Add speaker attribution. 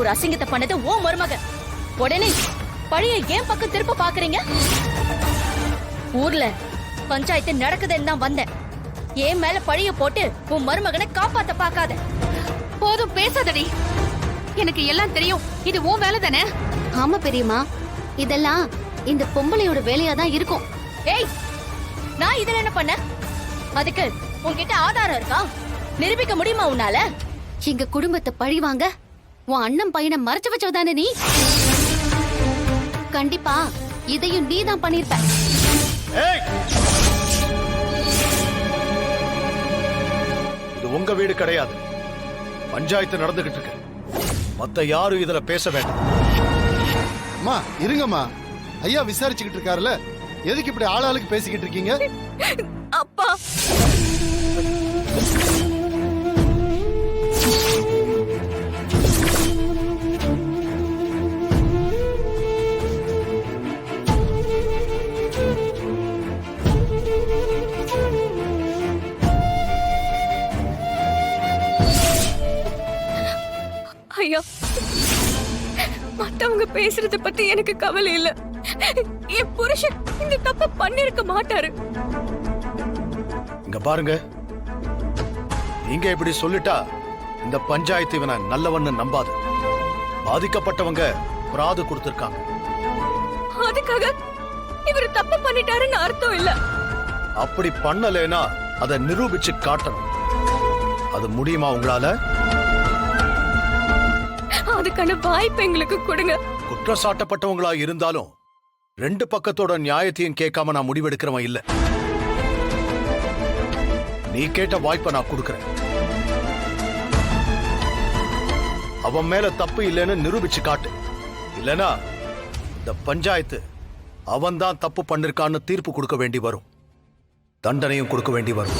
Speaker 1: ஒரு அசிங்கத்தை பண்ணது ஓ மருமக. உடனே பழிய ஏன் பக்கம் திருப்ப பாக்குறீங்க? ஊர்ல பஞ்சாயத்து நடக்குதுன்னு தான் வந்தேன். ஏன் மேல பழிய போட்டு உன் மருமகனை காப்பாத்த பாக்காத.
Speaker 2: போதும் பேசாதடி. எனக்கு எல்லாம் தெரியும். இது உன் வேலை தானே?
Speaker 3: ஆமா பெரியம்மா, இதெல்லாம் இந்த பொம்பளையோட வேலையா தான் இருக்கும்.
Speaker 1: ஏய், நான் இதுல என்ன பண்ண? அதுக்கு உன்கிட்ட ஆதாரம் இருக்கா? நிரூபிக்க முடியுமா உன்னால?
Speaker 3: எங்க குடும்பத்தை பழி வாங்க உன் அண்ணன் பையனை மறைச்சு வச்சவதானே நீ? கண்டிப்பா இதையும் நீ தான் பண்ணிருப்ப.
Speaker 4: இது உங்க வீடு கிடையாது. பஞ்சாயத்து நடந்துகிட்டு இருக்கு. மத்த யாரும் இதுல பேச வேண்டாம்.
Speaker 5: அம்மா இருங்கம்மா, ஐயா விசாரிச்சுக்கிட்டு இருக்காருல, எதுக்கு இப்படி ஆளாளுக்கு பேசிக்கிட்டு இருக்கீங்க?
Speaker 1: அப்பா,
Speaker 2: ஐயா, மத்தவங்க பேசுறத பத்தி எனக்கு கவலை இல்ல. என் புருஷன் இந்த தப்ப பண்ணிருக்க மாட்டாரு.
Speaker 4: இங்க பாருங்க, நீங்க இப்படி சொல்லிட்டா இந்த பஞ்சாயத்து இவனை நல்லவன்னு நம்பாது. பாதிக்கப்பட்டவங்க பிராது கொடுத்திருக்காங்க.
Speaker 2: அதுக்காக இவர் தப்பு பண்ணிட்டாருன்னு அர்த்தம் இல்ல.
Speaker 4: அப்படி பண்ணலேனா அதை நிரூபிச்சு காட்டணும். அது முடியுமா உங்களால?
Speaker 2: அதுக்கான வாய்ப்பு எங்களுக்கு கொடுங்க.
Speaker 4: குற்றம் சாட்டப்பட்டவங்களா இருந்தாலும் ரெண்டு பக்கத்தோட நியாயத்தையும் கேட்காம நான் முடிவெடுக்கிறவன் இல்ல. நீ கேட்ட வாய்ப்பை நான் கொடுக்கிறேன். அவன் மேல தப்பு இல்லைன்னு நிரூபிச்சு காட்டு. இல்லனா இந்த பஞ்சாயத்து அவன் தான் தப்பு பண்ணிருக்கான்னு தீர்ப்பு கொடுக்க வேண்டி வரும். தண்டனையும் கொடுக்க வேண்டி வரும்.